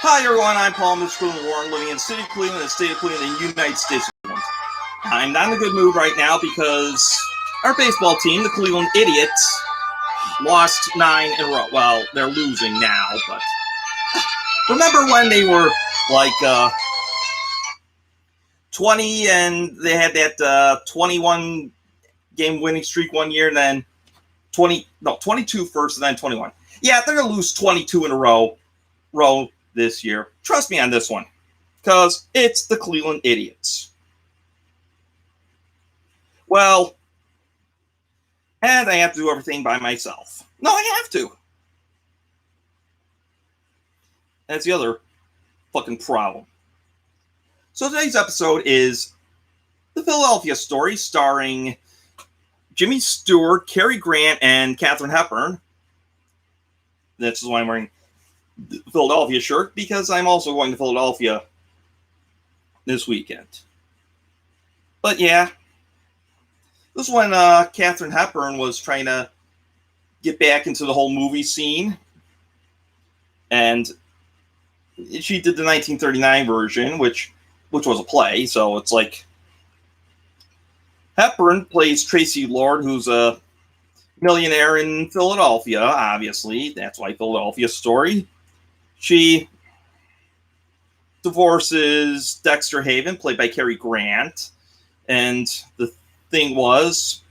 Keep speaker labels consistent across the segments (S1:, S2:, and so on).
S1: Hi everyone, I'm Paul Mitchell Warren, living in the city of Cleveland, the state of Cleveland, in the United States of Cleveland. I'm not in a good mood right now because our baseball team, the Cleveland Idiots, lost 9 in a row. Well, they're losing now, but remember when they were like 20 and they had that 21 game winning streak one year, and then 22 first and then 21. Yeah, they're going to lose 22 in a row this year. Trust me on this one, because it's the Cleveland Idiots. Well, and I have to do everything by myself. No, I have to. That's the other fucking problem. So today's episode is the Philadelphia Story, starring Jimmy Stewart, Cary Grant, and Katharine Hepburn. This is why I'm wearing the Philadelphia shirt, because I'm also going to Philadelphia this weekend. But yeah, this is when Katharine Hepburn was trying to get back into the whole movie scene. And she did the 1939 version, which was a play, so it's like Hepburn plays Tracy Lord, who's a millionaire in Philadelphia, obviously. That's why Philadelphia Story. She divorces Dexter Haven, played by Cary Grant. And the thing was,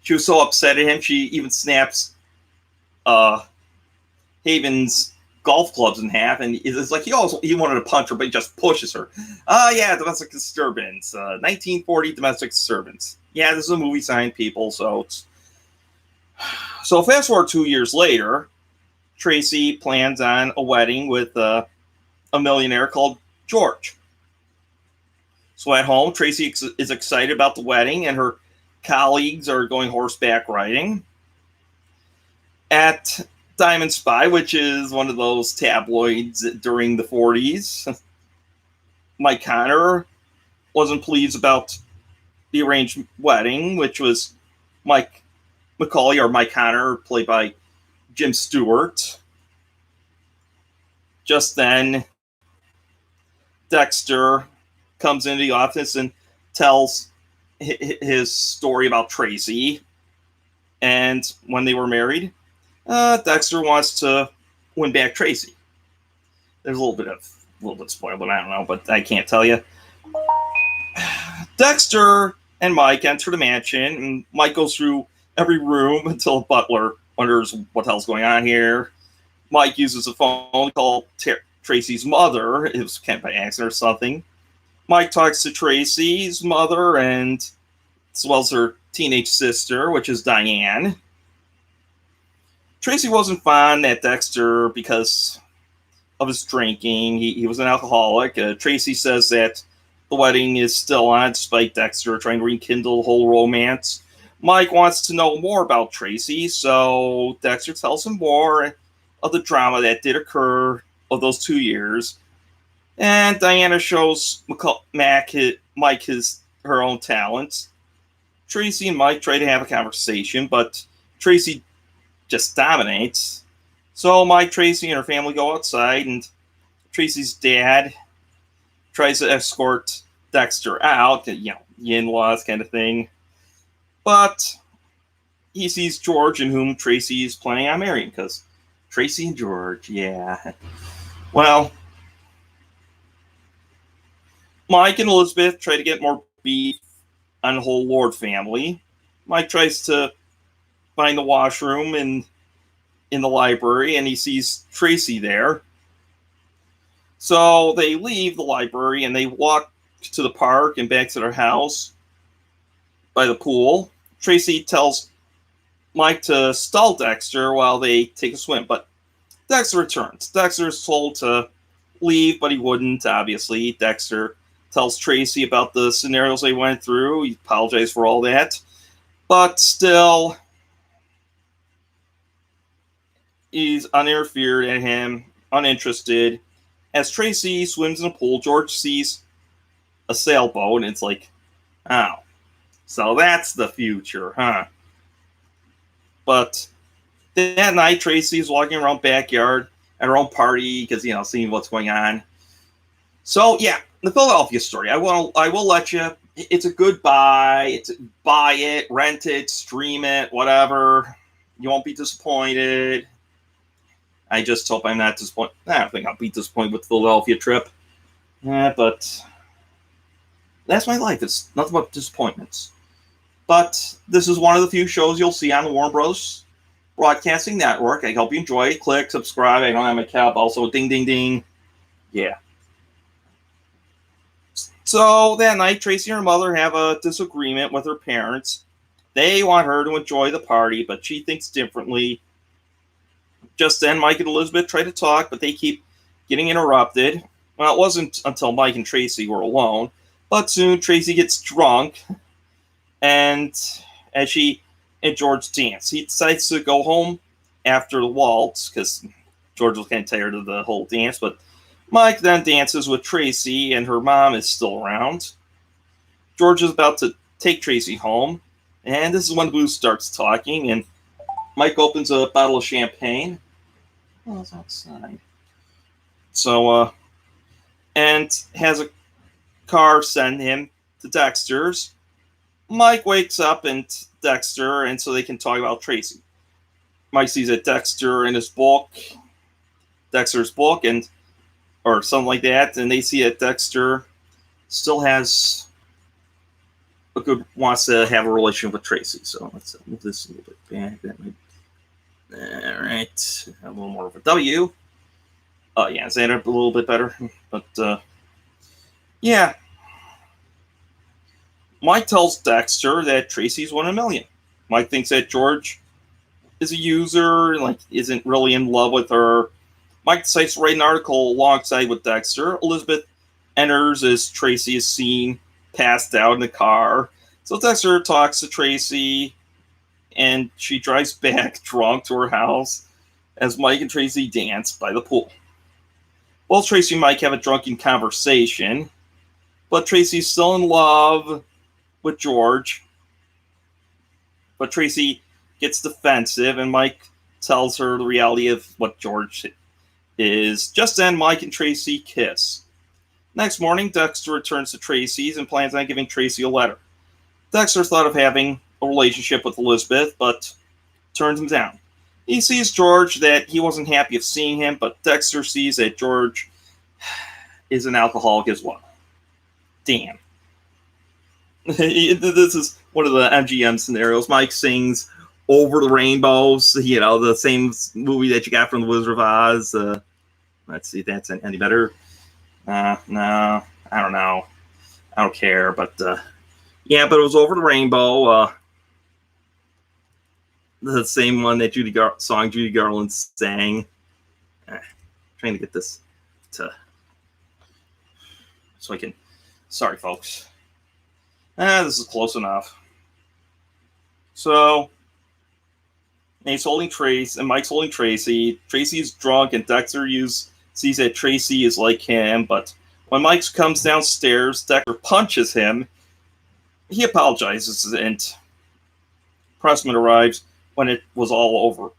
S1: she was so upset at him, she even snaps Haven's golf clubs in half, and it's like he wanted to punch her, but he just pushes her. Yeah, domestic disturbance. 1940 domestic disturbance. Yeah, this is a movie sign, people, so fast forward 2 years later, Tracy plans on a wedding with a millionaire called George. So at home, Tracy is excited about the wedding, and her colleagues are going horseback riding. At Diamond Spy, which is one of those tabloids during the 40s, Mike Connor wasn't pleased about the arranged wedding, which was Mike McCauley, or Mike Connor, played by Jim Stewart. Just then, Dexter comes into the office and tells his story about Tracy and when they were married. Dexter wants to win back Tracy. There's a little bit spoiled, but I don't know, but I can't tell you. Dexter and Mike enter the mansion, and Mike goes through every room until Butler wonders what the hell's going on here. Mike uses a phone to call Tracy's mother. It was kind of by accident or something. Mike talks to Tracy's mother, and as well as her teenage sister, which is Diane. Tracy wasn't fond at Dexter because of his drinking. He was an alcoholic. Tracy says that the wedding is still on, despite Dexter trying to rekindle the whole romance. Mike wants to know more about Tracy, so Dexter tells him more of the drama that did occur of those 2 years. And Diana shows Mike her own talents. Tracy and Mike try to have a conversation, but Tracy just dominates. So Mike, Tracy, and her family go outside, and Tracy's dad tries to escort Dexter out, the in-laws kind of thing. But he sees George, in whom Tracy is planning on marrying, because Tracy and George, yeah. Well, Mike and Elizabeth try to get more beef on the whole Lord family. Mike tries to find the washroom in the library, and he sees Tracy there. So they leave the library, and they walk to the park and back to their house by the pool. Tracy tells Mike to stall Dexter while they take a swim, but Dexter returns. Dexter is told to leave, but he wouldn't, obviously. Dexter tells Tracy about the scenarios they went through. He apologized for all that. But still, he's uninterfered at him, uninterested. As Tracy swims in the pool, George sees a sailboat, and it's like, oh, so that's the future, huh? But that night, Tracy is walking around backyard, at her own party because seeing what's going on. So yeah, the Philadelphia story. I will let you. It's a good buy. It's buy it, rent it, stream it, whatever. You won't be disappointed. I just hope I'm not disappointed. I don't think I'll be disappointed with the Philadelphia trip. Yeah, but that's my life. It's nothing but disappointments. But this is one of the few shows you'll see on the Warner Bros. Broadcasting Network. I hope you enjoy it. Click, subscribe. I don't have my cap. Also, ding, ding, ding. Yeah. So that night, Tracy and her mother have a disagreement with her parents. They want her to enjoy the party, but she thinks differently. Just then, Mike and Elizabeth try to talk, but they keep getting interrupted. Well, it wasn't until Mike and Tracy were alone, but soon Tracy gets drunk, and as she and George dance, he decides to go home after the waltz because George was kind of tired of the whole dance, but Mike then dances with Tracy, and her mom is still around. George is about to take Tracy home, and this is when Boo starts talking, and Mike opens a bottle of champagne. Oh, it's outside. So, and has a car send him to Dexter's. Mike wakes up and Dexter, and so they can talk about Tracy. Mike sees that Dexter in his book, Dexter's book, and or something like that, and they see that Dexter still has wants to have a relationship with Tracy. So let's move this a little bit back. That might, all right, a little more of a W. Oh yeah, is that a little bit better? But yeah, Mike tells Dexter that Tracy's 1 in a million. Mike thinks that George is a user and like isn't really in love with her. Mike decides to write an article alongside with Dexter. Elizabeth enters as Tracy is seen passed out in the car. So Dexter talks to Tracy, and she drives back drunk to her house as Mike and Tracy dance by the pool. Both Tracy and Mike have a drunken conversation, but Tracy's still in love with George. But Tracy gets defensive, and Mike tells her the reality of what George is. Just then, Mike and Tracy kiss. Next morning, Dexter returns to Tracy's and plans on giving Tracy a letter. Dexter thought of having a relationship with Elizabeth, but turns him down. He sees George that he wasn't happy of seeing him, but Dexter sees that George is an alcoholic as well. Damn. This is one of the MGM scenarios. Mike sings Over the Rainbows, the same movie that you got from The Wizard of Oz. Let's see if that's any better. No, I don't know. I don't care, but yeah, but it was Over the Rainbow. The same one that Judy Garland sang. Trying to get this to so I can. Sorry, folks. This is close enough. So, he's holding Tracy, and Mike's holding Tracy. Tracy's drunk, and Dexter sees that Tracy is like him, but when Mike comes downstairs, Dexter punches him. He apologizes, and Pressman arrives when it was all over.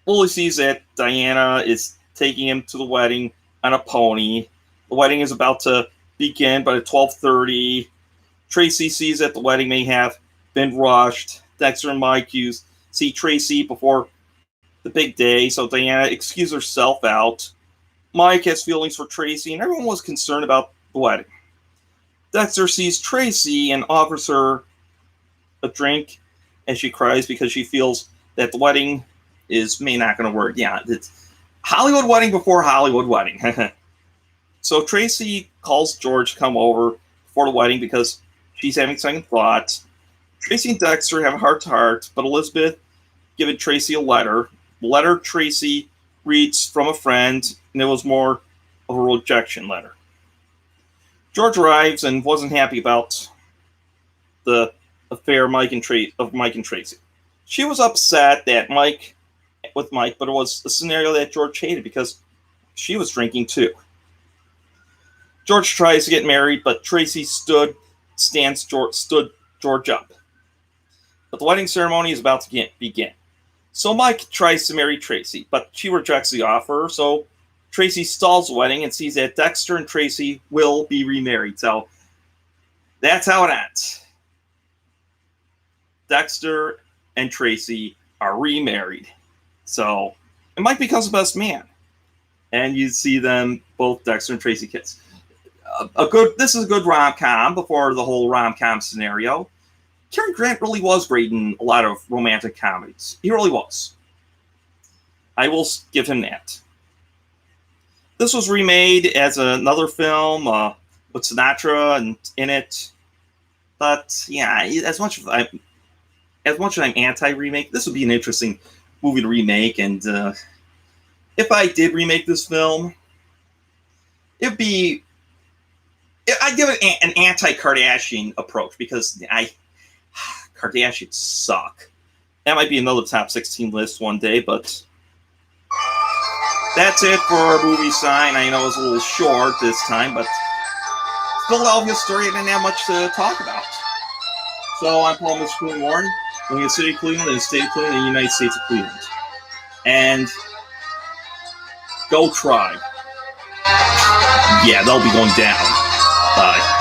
S1: Woolley sees that Diana is taking him to the wedding on a pony. The wedding is about to begin, but at 12:30, Tracy sees that the wedding may have been rushed. Dexter and Mike see Tracy before the big day, so Diana excuses herself out. Mike has feelings for Tracy, and everyone was concerned about the wedding. Dexter sees Tracy and offers her a drink as she cries because she feels that the wedding may not going to work. Yeah, it's Hollywood wedding before Hollywood wedding. So Tracy calls George to come over for the wedding because she's having second thoughts. Tracy and Dexter have a heart-to-heart, but Elizabeth given Tracy a letter. The letter Tracy reads from a friend, and it was more of a rejection letter. George arrives and wasn't happy about the affair of Mike and Tracy. She was upset that Mike, but it was a scenario that George hated because she was drinking too. George tries to get married, but Tracy stood George up. But the wedding ceremony is about to begin. So Mike tries to marry Tracy, but she rejects the offer. So Tracy stalls the wedding and sees that Dexter and Tracy will be remarried. So that's how it ends. Dexter and Tracy are remarried. So, and Mike becomes the best man. And you see them, both Dexter and Tracy kiss. This is a good rom-com before the whole rom-com scenario. Cary Grant really was great in a lot of romantic comedies. He really was. I will give him that. This was remade as another film with Sinatra in it. But yeah, as much as I'm anti-remake, this would be an interesting movie to remake. And if I did remake this film, I'd give it an anti-Kardashian approach, because Kardashians suck. That might be another top 16 list one day, but that's it for Movie Sign. I know it was a little short this time, but Philadelphia story, I didn't have much to talk about. So I'm Paul Mr. Warren, living in the city of Cleveland and the state of Cleveland and the United States of Cleveland. And go Tribe. Yeah, they'll be going down. Bye.